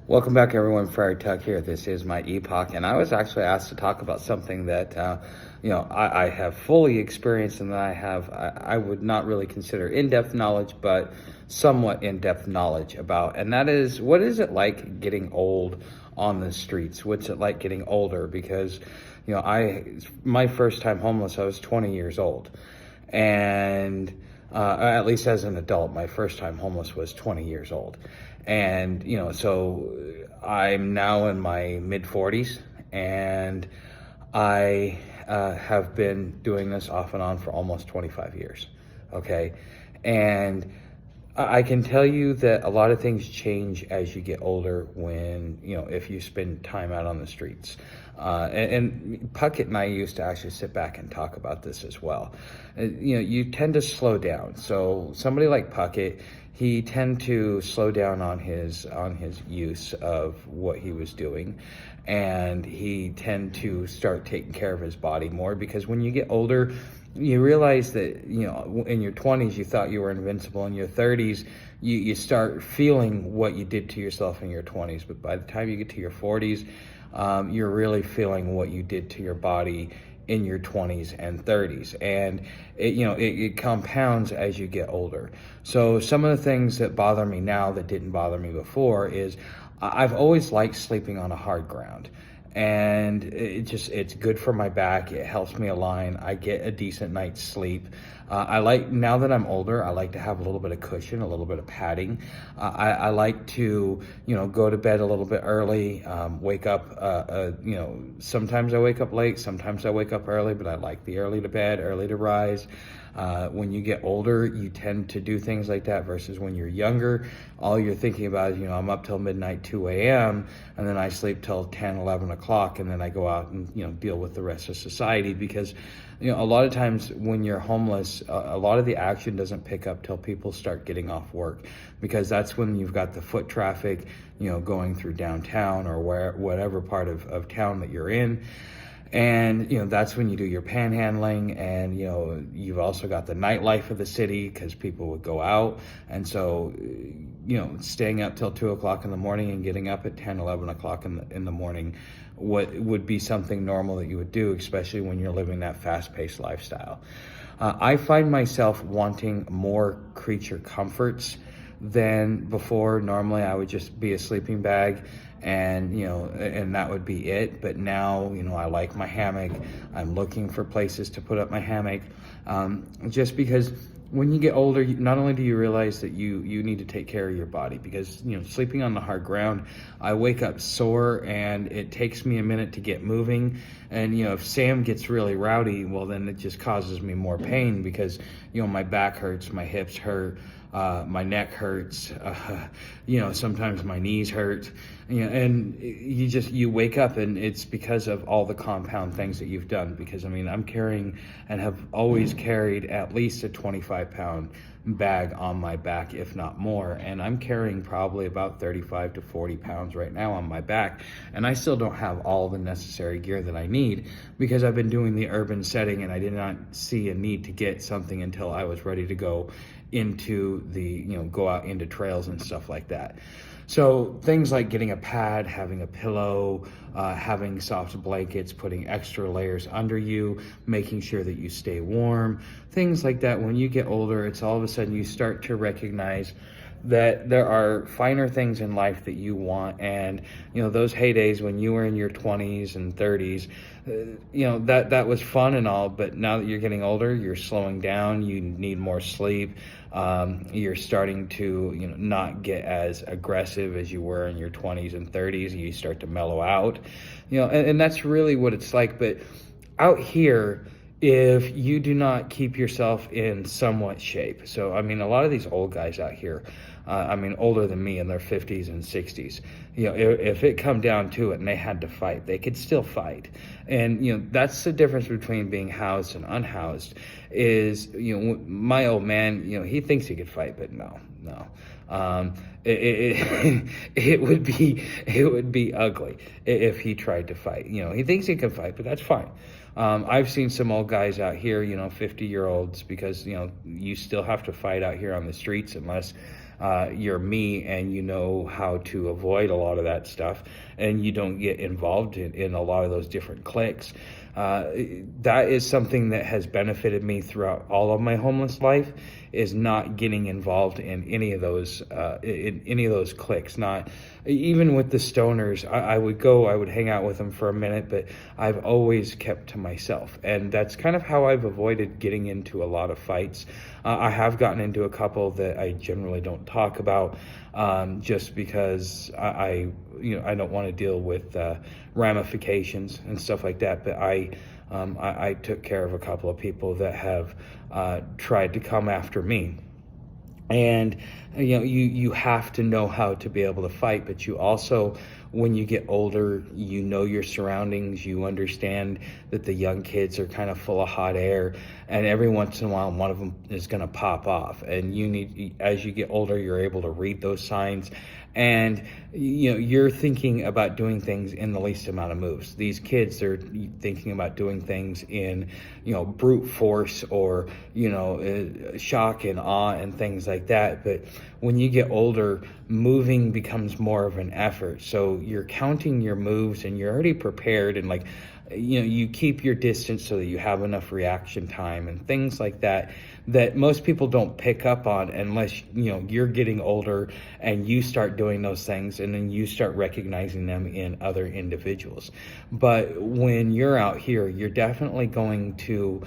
Welcome back, everyone. Friar Tuck here. This is my epoch, and I was actually asked to talk about something that I have fully experienced, and that I would not really consider in-depth knowledge, but somewhat in-depth knowledge about, and that is, what is it like getting old on the streets? What's it like getting older? Because my first time homeless, I was 20 years old, and at least as an adult, my first time homeless was 20 years old. And, so I'm now in my mid 40s, and I have been doing this off and on for almost 25 years. Okay. And I can tell you that a lot of things change as you get older when, if you spend time out on the streets. And Puckett and I used to actually sit back and talk about this as well. You tend to slow down. So somebody like Puckett, he tend to slow down on his use of what he was doing, and he tend to start taking care of his body more, because when you get older, you realize that, in your 20s, you thought you were invincible. In your 30s, you start feeling what you did to yourself in your 20s. But by the time you get to your 40s, you're really feeling what you did to your body in your 20s and 30s. And it compounds as you get older. So some of the things that bother me now that didn't bother me before is, I've always liked sleeping on a hard ground. And it's good for my back. It helps me align. I get a decent night's sleep. Now that I'm older, I like to have a little bit of cushion, a little bit of padding. I like to, go to bed a little bit early, wake up, sometimes I wake up late, sometimes I wake up early, but I like the early to bed, early to rise. When you get older, you tend to do things like that, versus when you're younger, all you're thinking about is, I'm up till midnight, 2 a.m., and then I sleep till 10, 11 o'clock, and then I go out and, deal with the rest of society. Because, a lot of times when you're homeless, a lot of the action doesn't pick up till people start getting off work, because that's when you've got the foot traffic, going through downtown or whatever part of town that you're in. And, that's when you do your panhandling, and, you've also got the nightlife of the city, because people would go out. And so, staying up till 2 o'clock in the morning and getting up at 10, 11 o'clock in the morning, what would be something normal that you would do, especially when you're living that fast-paced lifestyle. I find myself wanting more creature comforts than before. Normally I would just be a sleeping bag, and and that would be it. But now, I like my hammock. I'm looking for places to put up my hammock, just because when you get older, not only do you realize that you need to take care of your body, because sleeping on the hard ground, I wake up sore, and it takes me a minute to get moving. And if Sam gets really rowdy, well, then it just causes me more pain, because my back hurts, my hips hurt, my neck hurts, sometimes my knees hurt, and you wake up, and it's because of all the compound things that you've done. Because I'm carrying, and have always carried, at least a 25-pound bag on my back, if not more. And I'm carrying probably about 35 to 40 pounds right now on my back. And I still don't have all the necessary gear that I need, because I've been doing the urban setting, and I did not see a need to get something until I was ready to go into go out into trails and stuff like that. So things like getting a pad, having a pillow, having soft blankets, putting extra layers under you, making sure that you stay warm, things like that. When you get older, it's all of a sudden you start to recognize that there are finer things in life that you want. And those heydays when you were in your 20s and 30s, that was fun and all. But now that you're getting older, you're slowing down, you need more sleep, you're starting to not get as aggressive as you were in your 20s and 30s. You start to mellow out, and that's really what it's like. But out here, if you do not keep yourself in somewhat shape. So, a lot of these old guys out here, older than me, in their 50s and 60s, if it come down to it and they had to fight, they could still fight. And, that's the difference between being housed and unhoused. Is, my old man, he thinks he could fight, but no. It would be ugly if he tried to fight. He thinks he can fight, but that's fine. I've seen some old guys out here, 50-year-olds, because, you still have to fight out here on the streets unless you're me and you know how to avoid a lot of that stuff, and you don't get involved in a lot of those different cliques. That is something that has benefited me throughout all of my homeless life, is not getting involved in any of those cliques. Not even with the stoners. I would hang out with them for a minute, but I've always kept to myself, and that's kind of how I've avoided getting into a lot of fights. I have gotten into a couple that I generally don't talk about, just because I don't want to deal with ramifications and stuff like that. But I took care of a couple of people that have tried to come after me. And you have to know how to be able to fight, but you also, when you get older, you know your surroundings, you understand that the young kids are kind of full of hot air, and every once in a while one of them is going to pop off, and as you get older, you're able to read those signs, and you're thinking about doing things in the least amount of moves. These kids are thinking about doing things in brute force, or shock and awe and things like that. But when you get older, moving becomes more of an effort, so you're counting your moves and you're already prepared, and you keep your distance so that you have enough reaction time and things like that most people don't pick up on unless you're getting older and you start doing those things, and then you start recognizing them in other individuals. But when you're out here, you're definitely going to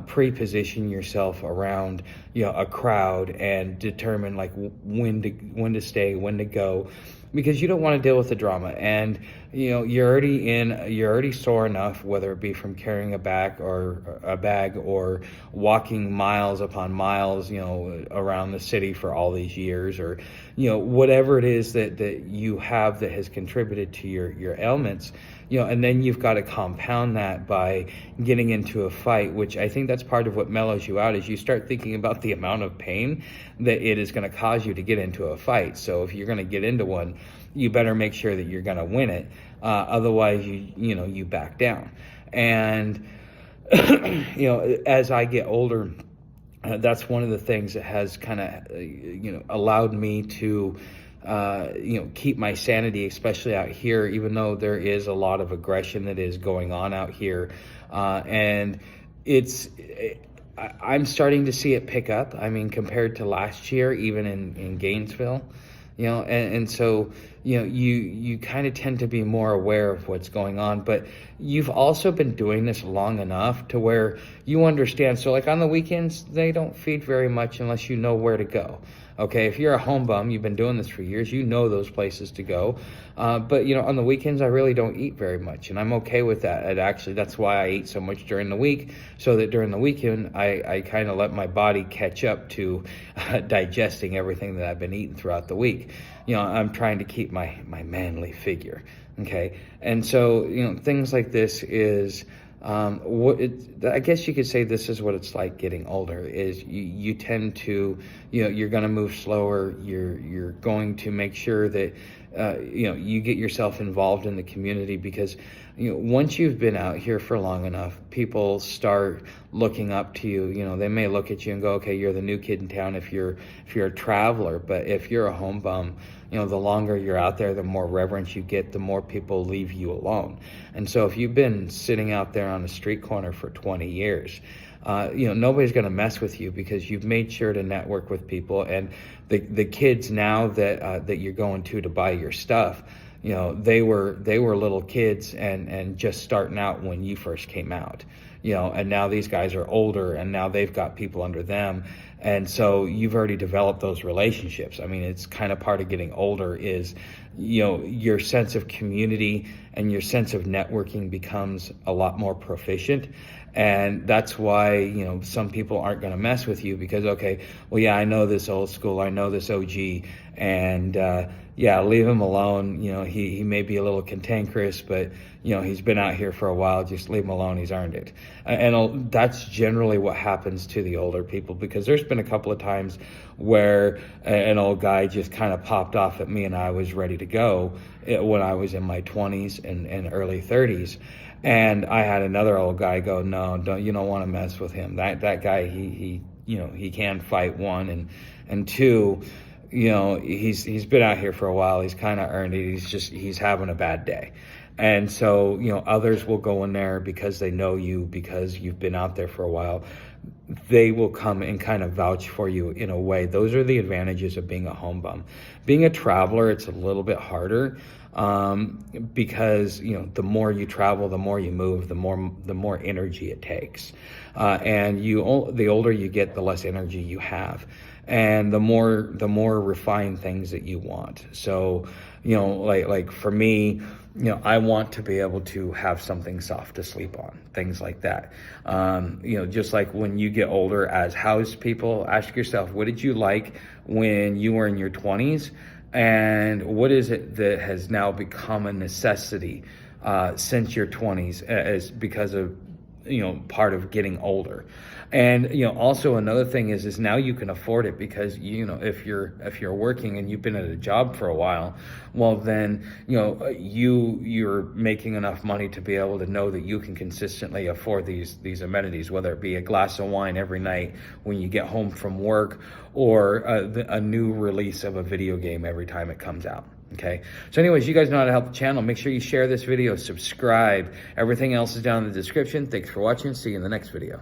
pre-position yourself around a crowd and determine when to stay, when to go, because you don't want to deal with the drama. And you're already sore enough, whether it be from carrying a bag or walking miles upon miles around the city for all these years, or whatever it is that you have that has contributed to your ailments. And then you've got to compound that by getting into a fight, which I think that's part of what mellows you out, is you start thinking about the amount of pain that it is going to cause you to get into a fight. So if you're going to get into one, you better make sure that you're going to win it. Otherwise, you back down. And as I get older, that's one of the things that has kind of allowed me to keep my sanity, especially out here, even though there is a lot of aggression that is going on out here. And I'm starting to see it pick up. I mean, compared to last year, even in Gainesville, and so, you kind of tend to be more aware of what's going on, but you've also been doing this long enough to where you understand. So on the weekends, they don't feed very much unless you know where to go. Okay, if you're a home bum, you've been doing this for years, you know those places to go. But on the weekends, I really don't eat very much, and I'm okay with that. And actually, that's why I eat so much during the week, so that during the weekend, I kind of let my body catch up to digesting everything that I've been eating throughout the week. I'm trying to keep my manly figure. Okay, and so things like this is. I guess you could say this is what it's like getting older, is you tend to, you're going to move slower. You're going to make sure that, you get yourself involved in the community, because, once you've been out here for long enough, people start looking up to you. They may look at you and go, okay, you're the new kid in town if you're a traveler. But if you're a home bum, the longer you're out there, the more reverence you get, the more people leave you alone. And so if you've been sitting out there on the street corner for 20 years, nobody's going to mess with you, because you've made sure to network with people. And the kids now that you're going to buy your stuff, they were little kids and just starting out when you first came out. And now these guys are older, and now they've got people under them. And so you've already developed those relationships. I mean, it's kind of part of getting older is, your sense of community and your sense of networking becomes a lot more proficient. And that's why, some people aren't going to mess with you, because, okay, well, yeah, I know this old school, I know this OG, and yeah, leave him alone. He may be a little cantankerous, but he's been out here for a while. Just leave him alone. He's earned it. And that's generally what happens to the older people, because there's been a couple of times where an old guy just kind of popped off at me, and I was ready to go when I was in my 20s and early 30s. And I had another old guy go, no, you don't want to mess with him. That guy, he can fight, one, and two, he's been out here for a while. He's kind of earned it. He's having a bad day. And so, others will go in there because they know you, because you've been out there for a while. They will come and kind of vouch for you in a way. Those are the advantages of being a home bum. Being a traveler, it's a little bit harder, because the more you travel, the more you move, the more energy it takes, and the older you get, the less energy you have, and the more refined things that you want. So like for me, I want to be able to have something soft to sleep on, things like that. Just like when you get older as house people, ask yourself, what did you like when you were in your 20s? And what is it that has now become a necessity since your 20s, as because of part of getting older? And also another thing is now you can afford it, because if you're working and you've been at a job for a while, well then you're making enough money to be able to know that you can consistently afford these amenities, whether it be a glass of wine every night when you get home from work, or a new release of a video game every time it comes out. Okay, so anyways, you guys know how to help the channel. Make sure you share this video, subscribe. Everything else is down in the description. Thanks for watching. See you in the next video.